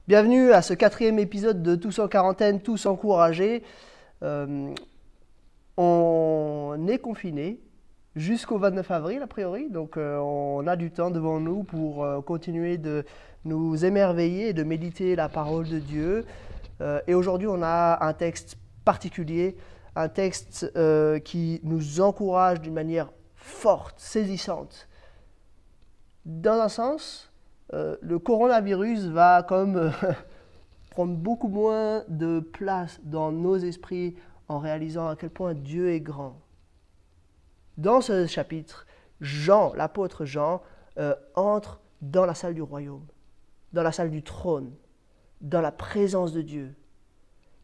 Bienvenue à ce 4e épisode de Tous en quarantaine, tous encouragés. On est confinés jusqu'au 29 avril a priori, donc on a du temps devant nous pour continuer de nous émerveiller et de méditer la parole de Dieu. Et aujourd'hui on a un texte particulier, un texte qui nous encourage d'une manière forte, saisissante. Dans un sens, le coronavirus va prendre beaucoup moins de place dans nos esprits en réalisant à quel point Dieu est grand. Dans ce chapitre, Jean, l'apôtre Jean, entre dans la salle du royaume, dans la salle du trône, dans la présence de Dieu.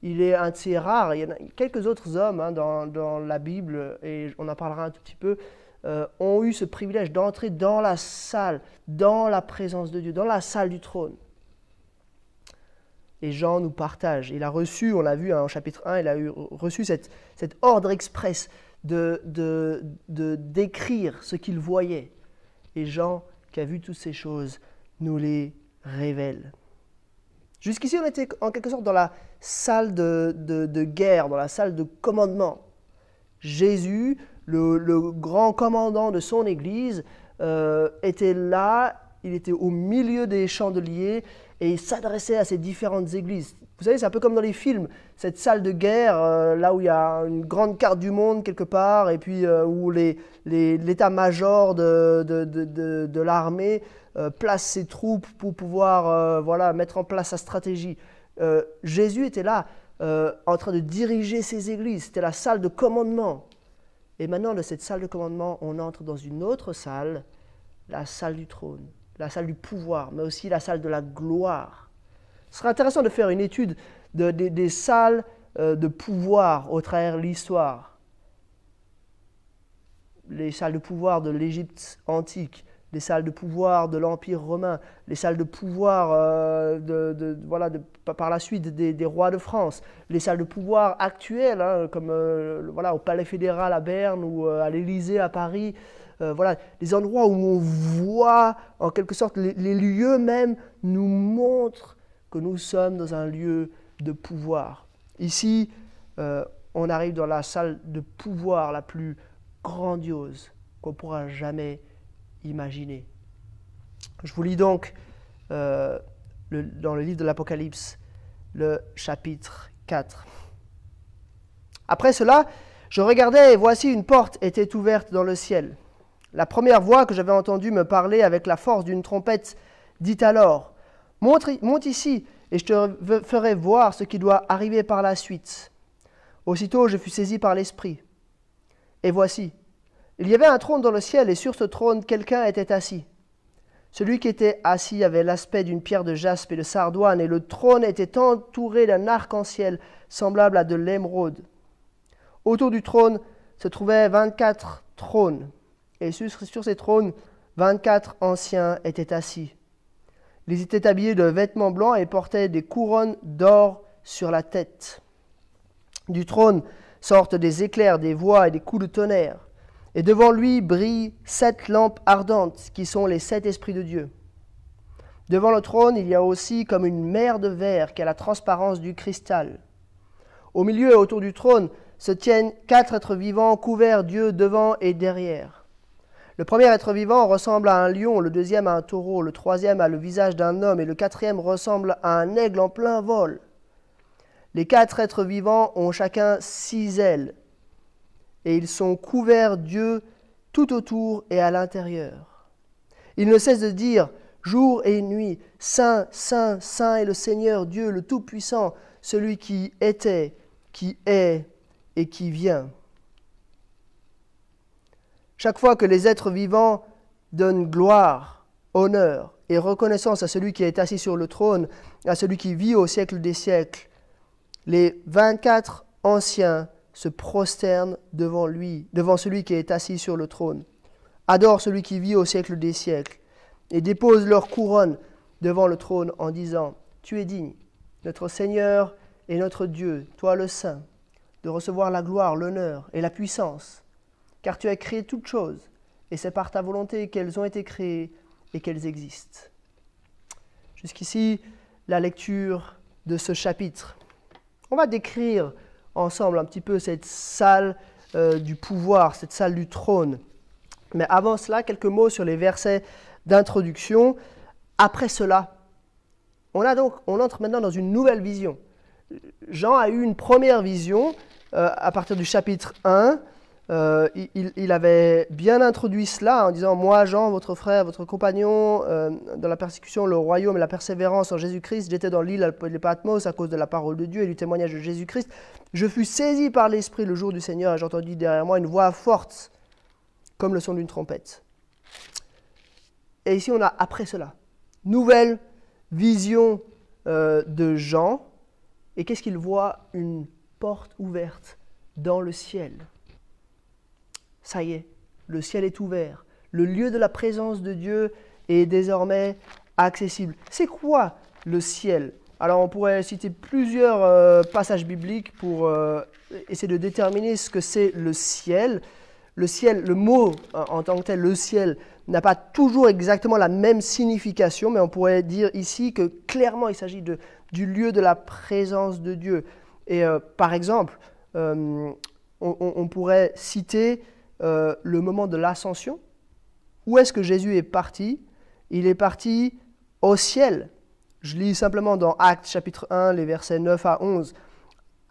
Il est un de ces rares, il y en a quelques autres hommes dans la Bible, et on en parlera un tout petit peu, ont eu ce privilège d'entrer dans la salle, dans la présence de Dieu, dans la salle du trône. Et Jean nous partage. Il a reçu, on l'a vu en chapitre 1, il a reçu cet ordre express de décrire ce qu'il voyait. Et Jean, qui a vu toutes ces choses, nous les révèle. Jusqu'ici, on était en quelque sorte dans la salle de guerre, dans la salle de commandement. Jésus, le grand commandant de son Église, était là, il était au milieu des chandeliers et il s'adressait à ces différentes églises. Vous savez, c'est un peu comme dans les films, cette salle de guerre, là où il y a une grande carte du monde quelque part, et puis où l'état-major de l'armée place ses troupes pour pouvoir mettre en place sa stratégie. Jésus était là, en train de diriger ces églises, c'était la salle de commandement. Et maintenant, de cette salle de commandement, on entre dans une autre salle, la salle du trône, la salle du pouvoir, mais aussi la salle de la gloire. Ce serait intéressant de faire une étude des salles de pouvoir au travers de l'histoire. Les salles de pouvoir de l'Égypte antique, les salles de pouvoir de l'Empire romain, les salles de pouvoir par la suite des rois de France, les salles de pouvoir actuelles, comme au Palais fédéral à Berne ou à l'Élysée à Paris. Les endroits où on voit, en quelque sorte, les lieux même nous montrent que nous sommes dans un lieu de pouvoir. Ici, on arrive dans la salle de pouvoir la plus grandiose qu'on pourra jamais imaginer. Je vous lis donc dans le livre de l'Apocalypse, le chapitre 4. Après cela, je regardais et voici une porte était ouverte dans le ciel. La première voix que j'avais entendue me parler avec la force d'une trompette dit alors « Monte ici et je te ferai voir ce qui doit arriver par la suite. » Aussitôt je fus saisi par l'Esprit. Et voici, il y avait un trône dans le ciel et sur ce trône quelqu'un était assis. Celui qui était assis avait l'aspect d'une pierre de jaspe et de sardoine et le trône était entouré d'un arc-en-ciel semblable à de l'émeraude. Autour du trône se trouvaient 24 trônes. Et sur ces trônes, 24 anciens étaient assis. Ils étaient habillés de vêtements blancs et portaient des couronnes d'or sur la tête. Du trône sortent des éclairs, des voix et des coups de tonnerre. Et devant lui brillent 7 lampes ardentes, qui sont les 7 esprits de Dieu. Devant le trône, il y a aussi comme une mer de verre qui a la transparence du cristal. Au milieu et autour du trône se tiennent 4 êtres vivants couverts d'yeux devant et derrière. Le premier être vivant ressemble à un lion, le deuxième à un taureau, le troisième a le visage d'un homme et le quatrième ressemble à un aigle en plein vol. Les 4 êtres vivants ont chacun 6 ailes et ils sont couverts d'yeux tout autour et à l'intérieur. Ils ne cessent de dire jour et nuit, Saint, Saint, Saint est le Seigneur Dieu, le Tout-Puissant, celui qui était, qui est et qui vient. Chaque fois que les êtres vivants donnent gloire, honneur et reconnaissance à celui qui est assis sur le trône, à celui qui vit au siècle des siècles, les 24 anciens se prosternent devant lui, devant celui qui est assis sur le trône, adorent celui qui vit au siècle des siècles et déposent leur couronne devant le trône en disant « Tu es digne, notre Seigneur et notre Dieu, toi le Saint, de recevoir la gloire, l'honneur et la puissance. Car tu as créé toutes choses, et c'est par ta volonté qu'elles ont été créées et qu'elles existent. » Jusqu'ici, la lecture de ce chapitre. On va décrire ensemble un petit peu cette salle du pouvoir, cette salle du trône. Mais avant cela, quelques mots sur les versets d'introduction. Après cela, on entre maintenant dans une nouvelle vision. Jean a eu une première vision à partir du chapitre 1. Il avait bien introduit cela en disant « Moi, Jean, votre frère, votre compagnon, dans la persécution, le royaume et la persévérance en Jésus-Christ, j'étais dans l'île de Patmos à cause de la parole de Dieu et du témoignage de Jésus-Christ. Je fus saisi par l'Esprit le jour du Seigneur et j'ai entendu derrière moi une voix forte, comme le son d'une trompette. » Et ici, on a après cela, nouvelle vision de Jean. Et qu'est-ce qu'il voit? Une porte ouverte dans le ciel. Ça y est, le ciel est ouvert. Le lieu de la présence de Dieu est désormais accessible. C'est quoi le ciel? Alors on pourrait citer plusieurs passages bibliques pour essayer de déterminer ce que c'est le ciel. Le ciel, le mot en tant que tel, le ciel, n'a pas toujours exactement la même signification, mais on pourrait dire ici que clairement il s'agit du lieu de la présence de Dieu. Et par exemple, on pourrait citer le moment de l'ascension. Où est-ce que Jésus est parti? Il est parti au ciel. Je lis simplement dans Actes chapitre 1, les versets 9 à 11.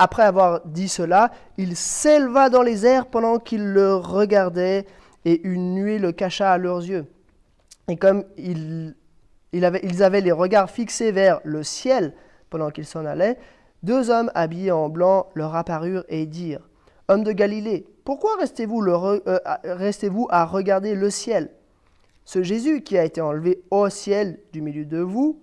Après avoir dit cela, il s'éleva dans les airs pendant qu'ils le regardaient et une nuée le cacha à leurs yeux. Et comme ils avaient les regards fixés vers le ciel pendant qu'ils s'en allaient, deux hommes habillés en blanc leur apparurent et dirent « Hommes de Galilée, pourquoi restez-vous à regarder le ciel? Ce Jésus qui a été enlevé au ciel du milieu de vous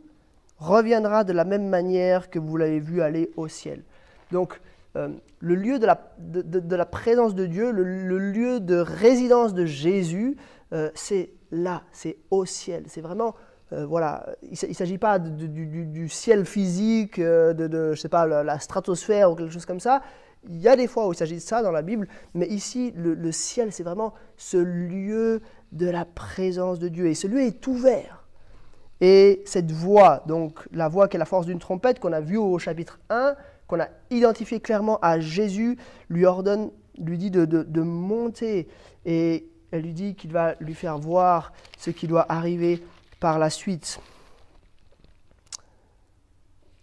reviendra de la même manière que vous l'avez vu aller au ciel. » Donc, le lieu de la présence de Dieu, le lieu de résidence de Jésus, c'est là, c'est au ciel. C'est vraiment, voilà, il ne s'agit pas du ciel physique, je sais pas, la stratosphère ou quelque chose comme ça. Il y a des fois où il s'agit de ça dans la Bible, mais ici, le ciel, c'est vraiment ce lieu de la présence de Dieu. Et ce lieu est ouvert. Et cette voix, donc la voix qui est la force d'une trompette qu'on a vue au chapitre 1, qu'on a identifié clairement à Jésus, lui dit de monter. Et elle lui dit qu'il va lui faire voir ce qui doit arriver par la suite.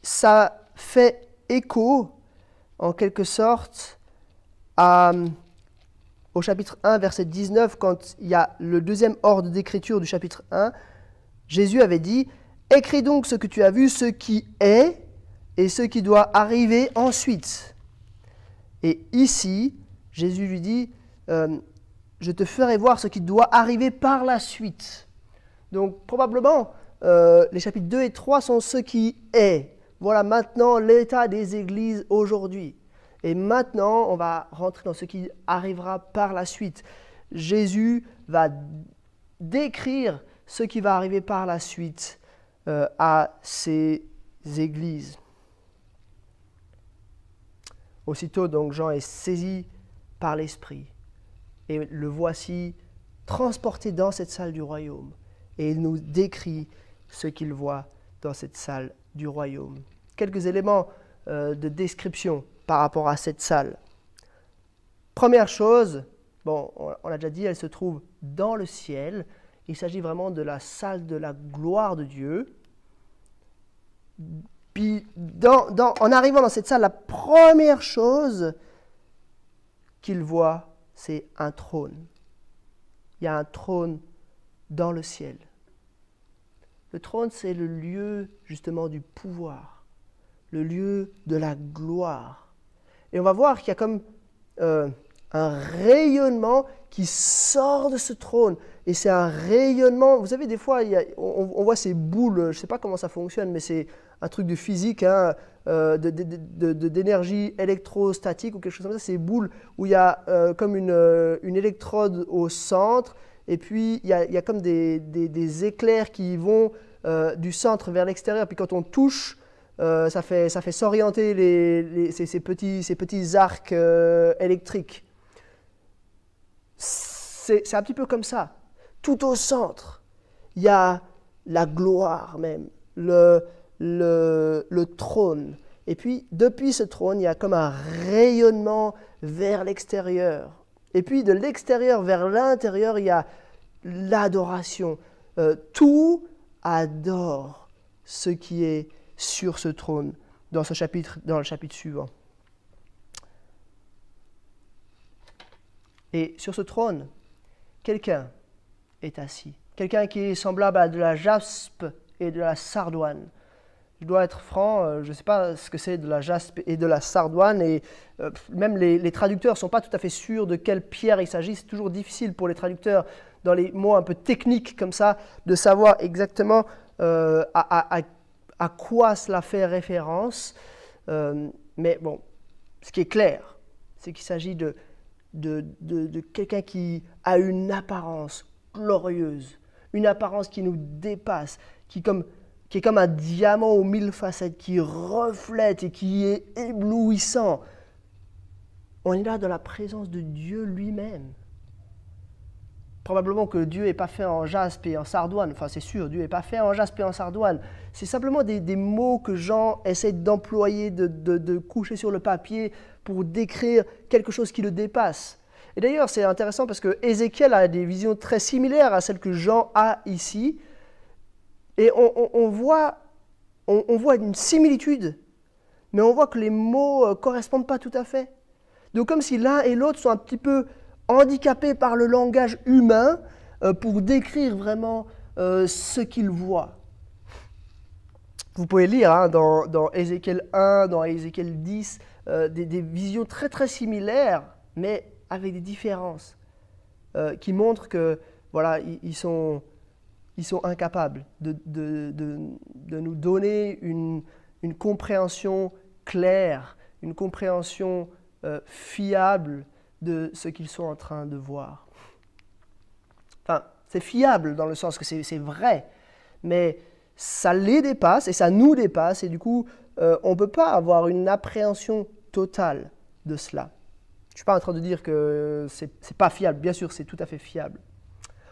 Ça fait écho, en quelque sorte, au chapitre 1, verset 19, quand il y a le deuxième ordre d'écriture du chapitre 1, Jésus avait dit « Écris donc ce que tu as vu, ce qui est, et ce qui doit arriver ensuite. » Et ici, Jésus lui dit je te ferai voir ce qui doit arriver par la suite. Donc probablement, les chapitres 2 et 3 sont ce qui est. Voilà maintenant l'état des églises aujourd'hui. Et maintenant, on va rentrer dans ce qui arrivera par la suite. Jésus va décrire ce qui va arriver par la suite à ces églises. Aussitôt, donc, Jean est saisi par l'Esprit. Et le voici transporté dans cette salle du royaume. Et il nous décrit ce qu'il voit dans cette salle du royaume. Quelques éléments de description par rapport à cette salle. Première chose, bon, on l'a déjà dit, elle se trouve dans le ciel. Il s'agit vraiment de la salle de la gloire de Dieu. Puis, en arrivant dans cette salle, la première chose qu'il voit, c'est un trône. Il y a un trône dans le ciel. Le trône, c'est le lieu justement du pouvoir, le lieu de la gloire. Et on va voir qu'il y a comme un rayonnement qui sort de ce trône. Et c'est un rayonnement, vous savez, des fois, on voit ces boules, je ne sais pas comment ça fonctionne, mais c'est un truc de physique, hein, d'énergie électrostatique ou quelque chose comme ça, ces boules où il y a comme une électrode au centre, et puis il y a comme des éclairs qui vont du centre vers l'extérieur, puis quand on touche, ça fait s'orienter ces petits arcs électriques. C'est un petit peu comme ça. Tout au centre, il y a la gloire même, le trône. Et puis, depuis ce trône, il y a comme un rayonnement vers l'extérieur. Et puis, de l'extérieur vers l'intérieur, il y a l'adoration. Tout adore ce qui est sur ce trône, dans le chapitre suivant. Et sur ce trône, quelqu'un est assis. Quelqu'un qui est semblable à de la jaspe et de la sardoine. Je dois être franc, je ne sais pas ce que c'est de la jaspe et de la sardoine, et même les traducteurs ne sont pas tout à fait sûrs de quelle pierre il s'agit. C'est toujours difficile pour les traducteurs, dans les mots un peu techniques comme ça, de savoir exactement à quoi cela fait référence. Mais bon, ce qui est clair, c'est qu'il s'agit de quelqu'un qui a une apparence glorieuse, une apparence qui nous dépasse, qui est comme un diamant aux 1000 facettes, qui reflète et qui est éblouissant. On est là dans la présence de Dieu lui-même. Probablement que Dieu n'est pas fait en jaspe et en sardoine. Enfin, c'est sûr, Dieu n'est pas fait en jaspe et en sardoine. C'est simplement des mots que Jean essaie d'employer, de coucher sur le papier pour décrire quelque chose qui le dépasse. Et d'ailleurs, c'est intéressant parce que Ézéchiel a des visions très similaires à celles que Jean a ici. Et on voit une similitude, mais on voit que les mots ne correspondent pas tout à fait. Donc comme si l'un et l'autre sont un petit peu handicapés par le langage humain pour décrire vraiment ce qu'ils voient. Vous pouvez lire dans Ézéchiel 1, dans Ézéchiel 10, des visions très très similaires, mais avec des différences, qui montrent que voilà, ils sont incapables de nous donner une compréhension claire, une compréhension fiable de ce qu'ils sont en train de voir. Enfin, c'est fiable dans le sens que c'est vrai, mais ça les dépasse et ça nous dépasse, et du coup, on ne peut pas avoir une appréhension totale de cela. Je ne suis pas en train de dire que ce n'est pas fiable, bien sûr, c'est tout à fait fiable.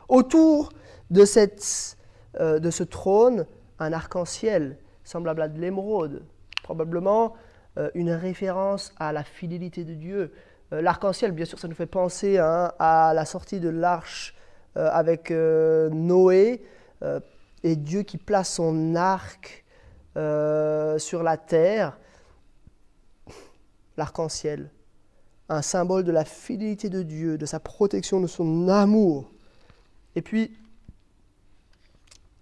Autour de ce trône, un arc-en-ciel semblable à de l'émeraude, probablement une référence à la fidélité de Dieu. L'arc-en-ciel, bien sûr, ça nous fait penser à la sortie de l'arche avec Noé, et Dieu qui place son arc sur la terre. L'arc-en-ciel, un symbole de la fidélité de Dieu, de sa protection, de son amour. Et puis,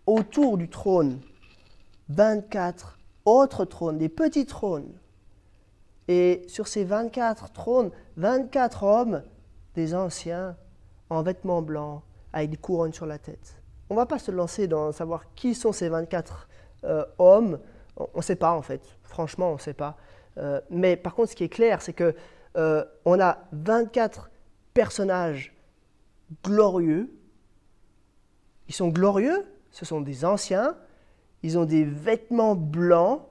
autour du trône, 24 autres trônes, des petits trônes. Et sur ces 24 trônes, 24 hommes, des anciens, en vêtements blancs, avec des couronnes sur la tête. On ne va pas se lancer dans savoir qui sont ces 24 hommes. On ne sait pas en fait, franchement on ne sait pas. Mais par contre ce qui est clair, c'est qu'on a 24 personnages glorieux. Ils sont glorieux, ce sont des anciens, ils ont des vêtements blancs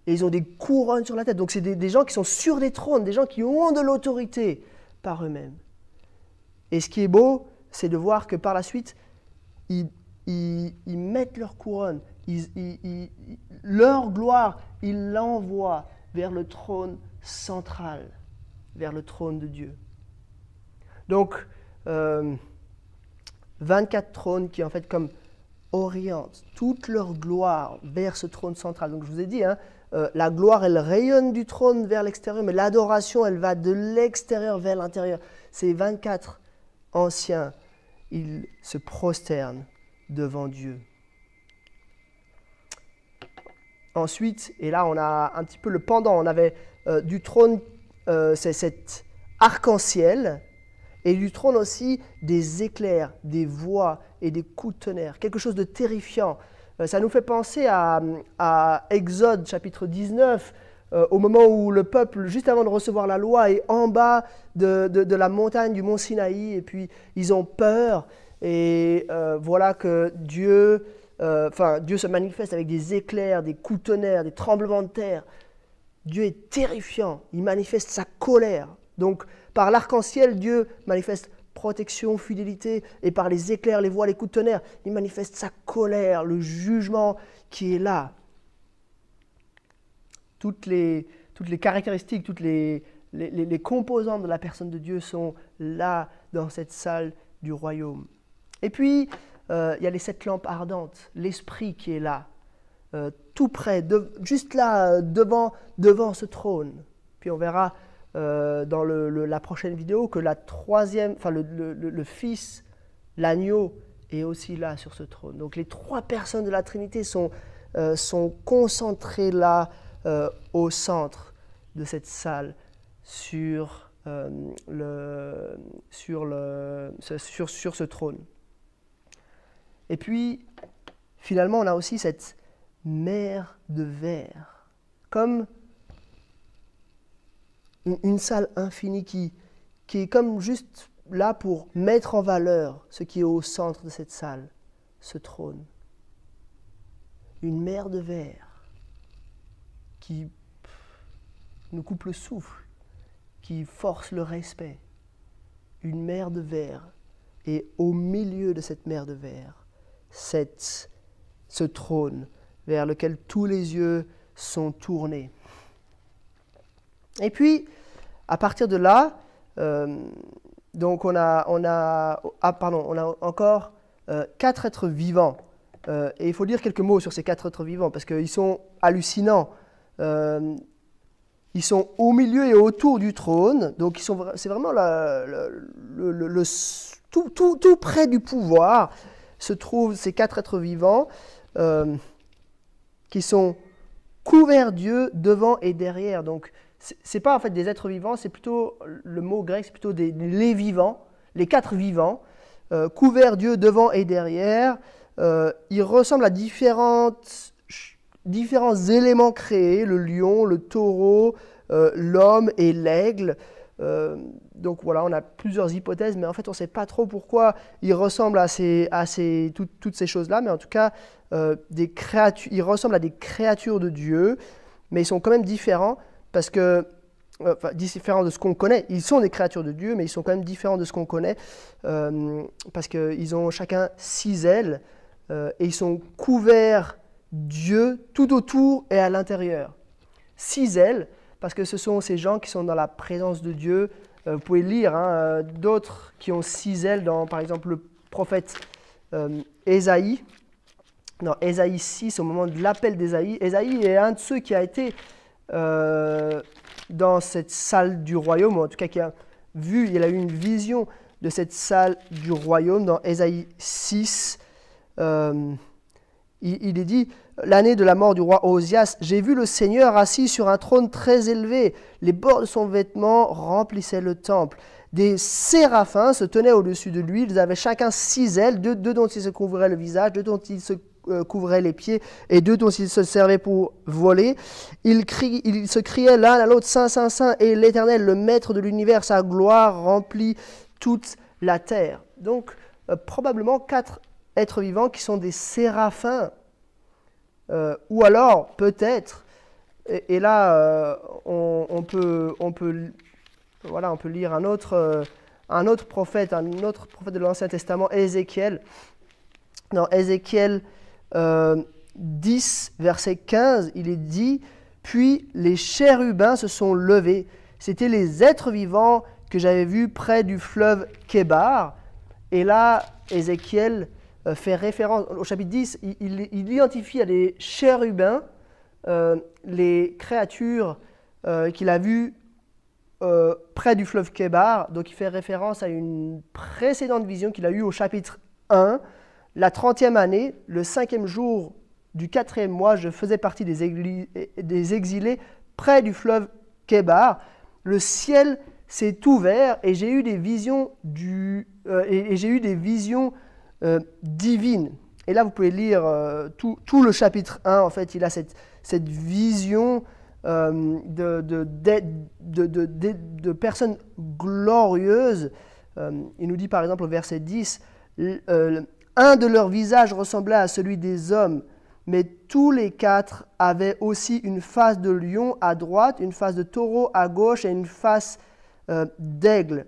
et ils ont des couronnes sur la tête. Donc c'est des gens qui sont sur des trônes, des gens qui ont de l'autorité par eux-mêmes. Et ce qui est beau, c'est de voir que par la suite, ils mettent leur couronne, leur gloire, ils l'envoient vers le trône central, vers le trône de Dieu. Donc, 24 trônes qui en fait comme orientent toute leur gloire vers ce trône central. Donc je vous ai dit, la gloire elle rayonne du trône vers l'extérieur, mais l'adoration elle va de l'extérieur vers l'intérieur. Ces 24 anciens, ils se prosternent devant Dieu. Ensuite, et là on a un petit peu le pendant, on avait du trône, c'est cet arc-en-ciel, et du trône aussi des éclairs, des voix et des coups de tonnerre, quelque chose de terrifiant. Ça nous fait penser à Exode chapitre 19, au moment où le peuple, juste avant de recevoir la loi, est en bas de la montagne du mont Sinaï, et puis ils ont peur, et voilà que Dieu se manifeste avec des éclairs, des coups de tonnerre, des tremblements de terre. Dieu est terrifiant, il manifeste sa colère. Donc, par l'arc-en-ciel, Dieu manifeste protection, fidélité, et par les éclairs, les voix, les coups de tonnerre, il manifeste sa colère, le jugement qui est là. toutes les caractéristiques, toutes les composantes de la personne de Dieu sont là dans cette salle du royaume. Et puis, il y a les 7 lampes ardentes, l'Esprit qui est là, tout près, juste là, devant ce trône. Puis on verra dans la prochaine vidéo que la troisième, enfin le Fils, l'agneau, est aussi là sur ce trône. Donc les 3 personnes de la Trinité sont concentrées là au centre de cette salle sur ce trône. Et puis, finalement, on a aussi cette mer de verre, comme une salle infinie qui est comme juste là pour mettre en valeur ce qui est au centre de cette salle, ce trône. Une mer de verre qui nous coupe le souffle, qui force le respect. Une mer de verre. Et au milieu de cette mer de verre, ce trône vers lequel tous les yeux sont tournés. Et puis, à partir de là, donc on a encore 4 êtres vivants. Et il faut dire quelques mots sur ces 4 êtres vivants, parce qu'ils sont hallucinants. Ils sont au milieu et autour du trône, donc c'est vraiment tout près du pouvoir se trouvent ces 4 êtres vivants qui sont couverts d'yeux devant et derrière. Donc c'est pas en fait des êtres vivants, c'est plutôt le mot grec, c'est plutôt les vivants, les 4 vivants, couverts d'yeux devant et derrière. Ils ressemblent à différents éléments créés, le lion, le taureau, l'homme et l'aigle. Donc voilà, on a plusieurs hypothèses, mais en fait on ne sait pas trop pourquoi ils ressemblent à toutes ces choses-là, mais en tout cas, ils ressemblent à des créatures de Dieu, mais ils sont quand même différents, parce que, différents de ce qu'on connaît. Ils sont des créatures de Dieu, mais ils sont quand même différents de ce qu'on connaît, parce qu'ils ont chacun 6 ailes, et ils sont couverts d'yeux tout autour et à l'intérieur. 6 ailes, parce que ce sont ces gens qui sont dans la présence de Dieu. Vous pouvez lire d'autres qui ont 6 ailes, par exemple le prophète Ésaïe. Dans Ésaïe 6, au moment de l'appel d'Ésaïe, Ésaïe est un de ceux qui a été dans cette salle du royaume, ou en tout cas il a eu une vision de cette salle du royaume. Dans Ésaïe 6, il est dit: l'année de la mort du roi Osias, j'ai vu le Seigneur assis sur un trône très élevé. Les bords de son vêtement remplissaient le temple. Des séraphins se tenaient au-dessus de lui. Ils avaient chacun 6 ailes, 2 dont ils se couvraient le visage, 2 dont ils se couvraient les pieds et 2 dont ils se servaient pour voler. Ils se criaient l'un à l'autre: Saint, Saint, Saint, et l'Éternel, le Maître de l'univers, sa gloire remplit toute la terre. Donc, probablement 4 êtres vivants qui sont des séraphins. Ou alors, peut-être, et là, on peut lire un autre prophète de l'Ancien Testament, Ézéchiel. Dans Ézéchiel 10, verset 15, il est dit: puis les chérubins se sont levés. C'était les êtres vivants que j'avais vus près du fleuve Kébar. Et là, Ézéchiel fait référence, au chapitre 10, il identifie à des chérubins les créatures qu'il a vues près du fleuve Kébar. Donc il fait référence à une précédente vision qu'il a eue au chapitre 1. La 30e année, le 5e jour du 4e mois, je faisais partie des exilés près du fleuve Kébar. Le ciel s'est ouvert et j'ai eu des visions divines. Et là, vous pouvez lire tout le chapitre 1. En fait, il a cette vision de personnes glorieuses. Il nous dit par exemple au verset 10, un de leurs visages ressemblait à celui des hommes, mais tous les 4 avaient aussi une face de lion à droite, une face de taureau à gauche et une face d'aigle.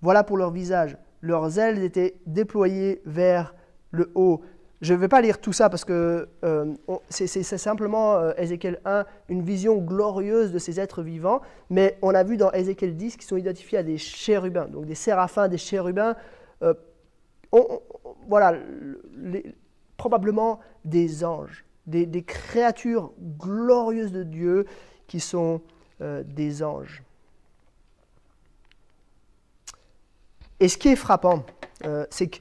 Voilà pour leur visage. Leurs ailes étaient déployées vers le haut. je ne vais pas lire tout ça parce que c'est simplement Ézéchiel 1, une vision glorieuse de ces êtres vivants, mais on a vu dans Ézéchiel 10 qu'ils sont identifiés à des chérubins, donc des séraphins, des chérubins, voilà, probablement des anges, des créatures glorieuses de Dieu qui sont des anges. Et ce qui est frappant, c'est que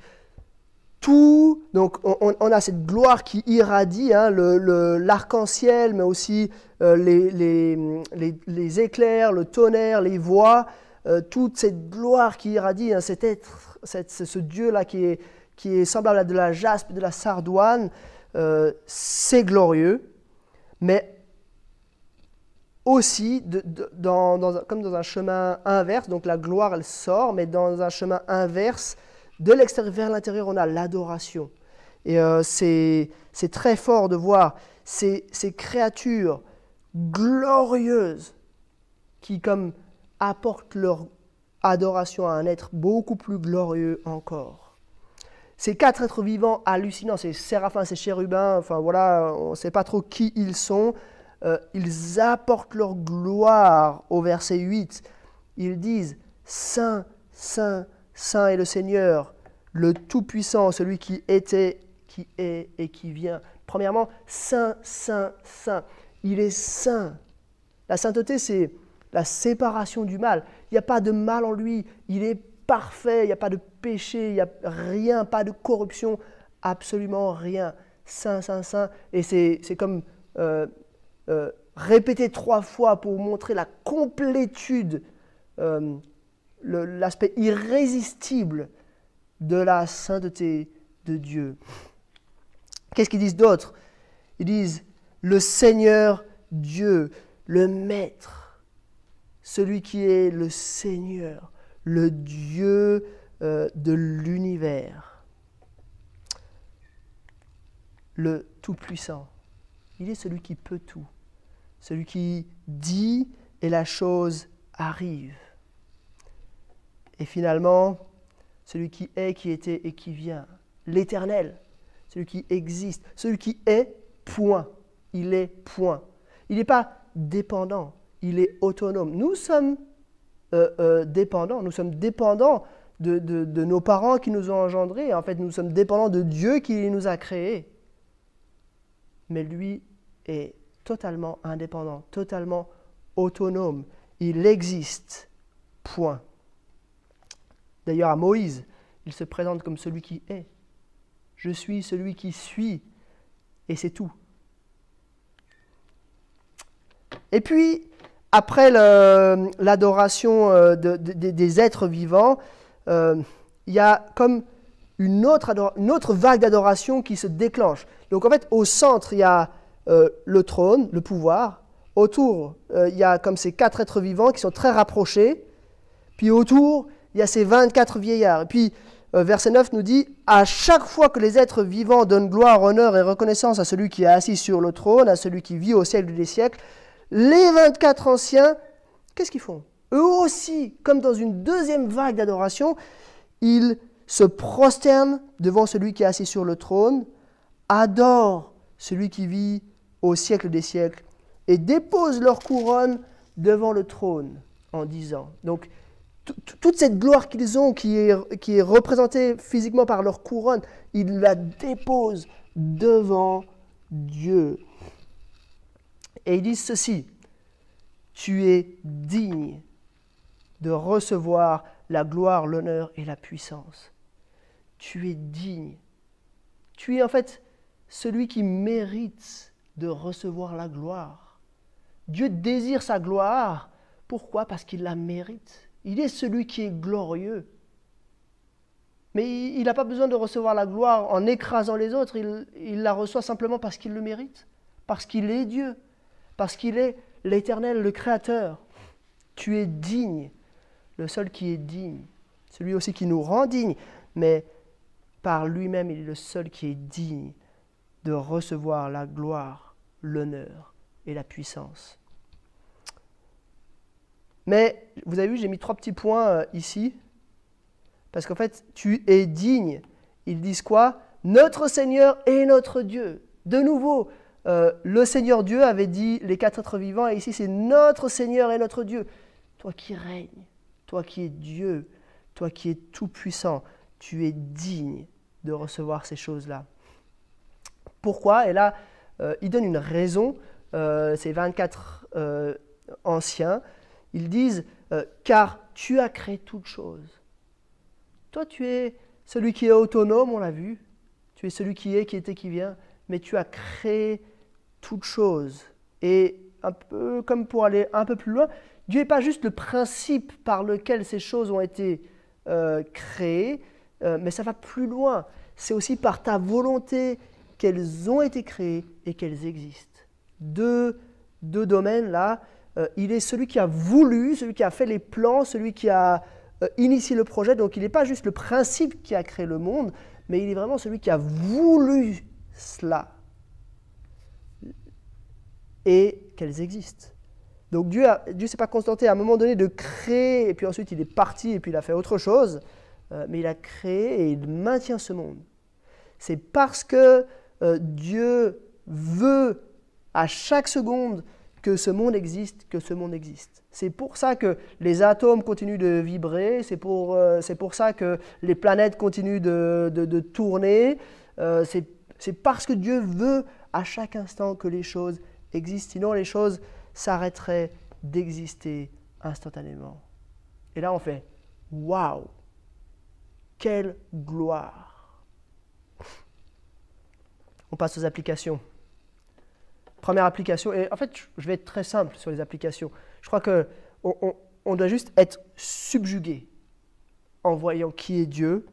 donc on a cette gloire qui irradie, hein, l'arc-en-ciel, mais aussi les éclairs, le tonnerre, les voix, toute cette gloire qui irradie, hein, cet être, ce Dieu-là qui est semblable à de la jaspe, de la sardoine, c'est glorieux, mais aussi, comme dans un chemin inverse, donc la gloire elle sort, mais dans un chemin inverse, de l'extérieur vers l'intérieur, on a l'adoration. Et c'est très fort de voir ces créatures glorieuses qui comme apportent leur adoration à un être beaucoup plus glorieux encore. Ces 4 êtres vivants hallucinants, ces séraphins, ces chérubins, enfin voilà, on ne sait pas trop qui ils sont, ils apportent leur gloire au verset 8. Ils disent « Saint, Saint, Saint est le Seigneur, le Tout-Puissant, celui qui était, qui est et qui vient. » Premièrement, Saint, Saint, Saint. Il est saint. La sainteté, c'est la séparation du mal. Il n'y a pas de mal en lui. Il est parfait. Il n'y a pas de péché. Il n'y a rien, pas de corruption. Absolument rien. Saint, Saint, Saint. Et c'est comme répéter 3 fois pour montrer la complétude, l'aspect irrésistible de la sainteté de Dieu. Qu'est-ce qu'ils disent d'autre? Ils disent le Seigneur Dieu, le Maître, celui qui est le Seigneur, le Dieu de l'univers, le Tout-Puissant. Il est celui qui peut tout, celui qui dit et la chose arrive. Et finalement, celui qui est, qui était et qui vient, l'Éternel, celui qui existe, celui qui est, point. Il est, point. Il n'est pas dépendant, il est autonome. Nous sommes dépendants de nos parents qui nous ont engendrés. En fait, nous sommes dépendants de Dieu qui nous a créés. Mais lui est totalement indépendant, totalement autonome. Il existe, point. D'ailleurs, à Moïse, il se présente comme celui qui est. Je suis celui qui suis, et c'est tout. Et puis, après l'adoration des êtres vivants, il y a comme une autre vague d'adoration qui se déclenche. Donc en fait, au centre, il y a le trône, le pouvoir. Autour, il y a comme ces 4 êtres vivants qui sont très rapprochés. Puis autour, il y a ces 24 vieillards. Et puis, verset 9 nous dit « À chaque fois que les êtres vivants donnent gloire, honneur et reconnaissance à celui qui est assis sur le trône, à celui qui vit au siècle des siècles, les 24 anciens, qu'est-ce qu'ils font? Eux aussi, comme dans une deuxième vague d'adoration, ils se prosternent devant celui qui est assis sur le trône, adorent celui qui vit au siècle des siècles et déposent leur couronne devant le trône en disant. » Donc, toute cette gloire qu'ils ont, qui est représentée physiquement par leur couronne, ils la déposent devant Dieu. Et ils disent ceci, « Tu es digne de recevoir la gloire, l'honneur et la puissance. Tu es digne. Tu es en fait celui qui mérite de recevoir la gloire. Dieu désire sa gloire. Pourquoi? Parce qu'il la mérite. Il est celui qui est glorieux. Mais il n'a pas besoin de recevoir la gloire en écrasant les autres. Il la reçoit simplement parce qu'il le mérite. Parce qu'il est Dieu. Parce qu'il est l'Éternel, le Créateur. Tu es digne. Le seul qui est digne. Celui aussi qui nous rend dignes. Mais par lui-même, il est le seul qui est digne de recevoir la gloire, l'honneur et la puissance. Mais, vous avez vu, j'ai mis 3 petits points ici. Parce qu'en fait, tu es digne. Ils disent quoi? Notre Seigneur est notre Dieu. De nouveau, le Seigneur Dieu avait dit les quatre êtres vivants, et ici c'est notre Seigneur et notre Dieu. Toi qui règnes, toi qui es Dieu, toi qui es tout-puissant, tu es digne de recevoir ces choses-là. Pourquoi? Et là, il donne une raison, ces 24 anciens, ils disent « Car tu as créé toutes choses ». Toi, tu es celui qui est autonome, on l'a vu, tu es celui qui est, qui était, qui vient, mais tu as créé toutes choses. Et un peu comme pour aller un peu plus loin, Dieu n'est pas juste le principe par lequel ces choses ont été créées, mais ça va plus loin. C'est aussi par ta volonté qu'elles ont été créées et qu'elles existent. Deux domaines là. Il est celui qui a voulu, celui qui a fait les plans, celui qui a initié le projet. Donc il n'est pas juste le principe qui a créé le monde, mais il est vraiment celui qui a voulu cela. Et qu'elles existent. Donc Dieu ne s'est pas contenté à un moment donné de créer, et puis ensuite il est parti, et puis il a fait autre chose, mais il a créé et il maintient ce monde. C'est parce que Dieu veut à chaque seconde que ce monde existe, que ce monde existe. C'est pour ça que les atomes continuent de vibrer, c'est pour ça que les planètes continuent de tourner, c'est parce que Dieu veut à chaque instant que les choses existent, sinon les choses s'arrêteraient d'exister instantanément. Et là on fait « Waouh! Quelle gloire !» On passe aux applications. Première application, et en fait, je vais être très simple sur les applications. Je crois qu'on doit juste être subjugué en voyant qui est Dieu,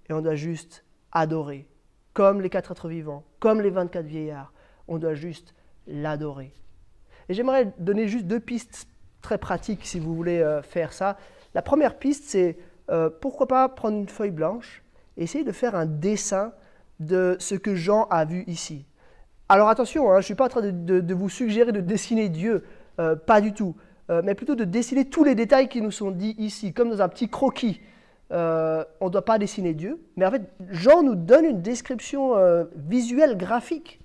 et on doit juste adorer. Comme les quatre êtres vivants, comme les 24 vieillards, on doit juste l'adorer. Et j'aimerais donner juste 2 pistes très pratiques si vous voulez faire ça. La première piste, c'est pourquoi pas prendre une feuille blanche et essayer de faire un dessin de ce que Jean a vu ici. Alors attention, je ne suis pas en train de vous suggérer de dessiner Dieu, pas du tout, mais plutôt de dessiner tous les détails qui nous sont dits ici, comme dans un petit croquis. On ne doit pas dessiner Dieu, mais en fait, Jean nous donne une description visuelle, graphique.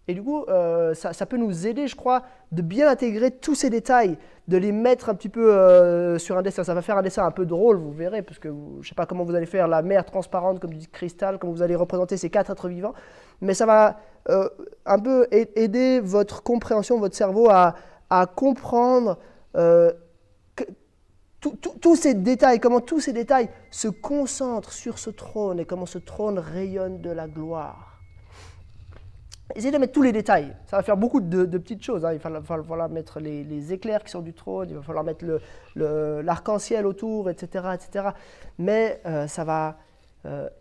Et du coup, ça peut nous aider, je crois, de bien intégrer tous ces détails, de les mettre un petit peu sur un dessin. Ça va faire un dessin un peu drôle, vous verrez, parce que je ne sais pas comment vous allez faire la mer transparente comme du cristal, comment vous allez représenter ces 4 êtres vivants, mais ça va un peu aider votre compréhension, votre cerveau à comprendre tous ces détails, comment tous ces détails se concentrent sur ce trône et comment ce trône rayonne de la gloire. Essayez de mettre tous les détails. Ça va faire beaucoup de petites choses. Il va falloir mettre les éclairs qui sortent du trône, il va falloir mettre l'arc-en-ciel autour, etc., etc. Mais ça va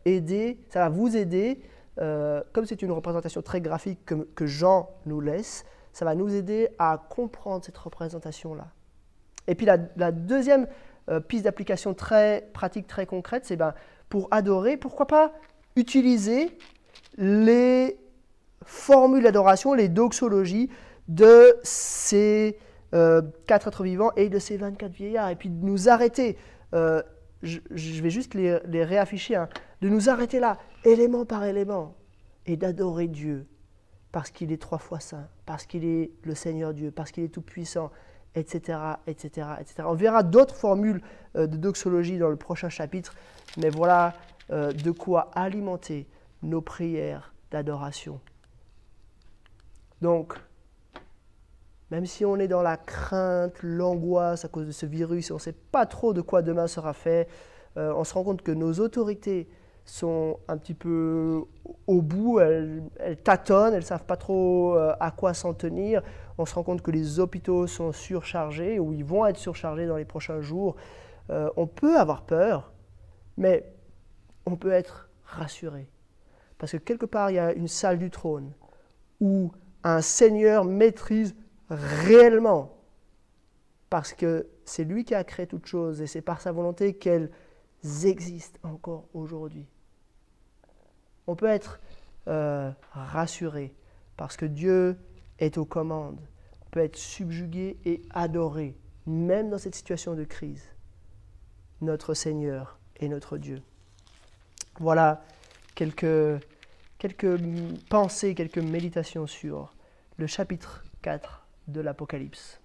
aider, ça va vous aider, comme c'est une représentation très graphique que Jean nous laisse, ça va nous aider à comprendre cette représentation-là. Et puis la deuxième piste d'application très pratique, très concrète, c'est pour adorer, pourquoi pas utiliser les formules d'adoration, les doxologies de ces 4 êtres vivants et de ces 24 vieillards, et puis de nous arrêter, je vais juste les réafficher, de nous arrêter là, élément par élément, et d'adorer Dieu, parce qu'il est 3 fois saint, parce qu'il est le Seigneur Dieu, parce qu'il est tout-puissant, etc., etc., etc. On verra d'autres formules de doxologie dans le prochain chapitre, mais voilà de quoi alimenter nos prières d'adoration. Donc, même si on est dans la crainte, l'angoisse à cause de ce virus, on ne sait pas trop de quoi demain sera fait, on se rend compte que nos autorités sont un petit peu au bout, elles tâtonnent, elles ne savent pas trop à quoi s'en tenir. On se rend compte que les hôpitaux sont surchargés, ou ils vont être surchargés dans les prochains jours. On peut avoir peur, mais on peut être rassuré. Parce que quelque part, il y a une salle du trône où un Seigneur maîtrise réellement, parce que c'est lui qui a créé toutes choses et c'est par sa volonté qu'elles existent encore aujourd'hui. On peut être rassuré parce que Dieu est aux commandes. On peut être subjugué et adoré, même dans cette situation de crise. Notre Seigneur est notre Dieu. Voilà quelques quelques pensées, quelques méditations sur le chapitre 4 de l'Apocalypse.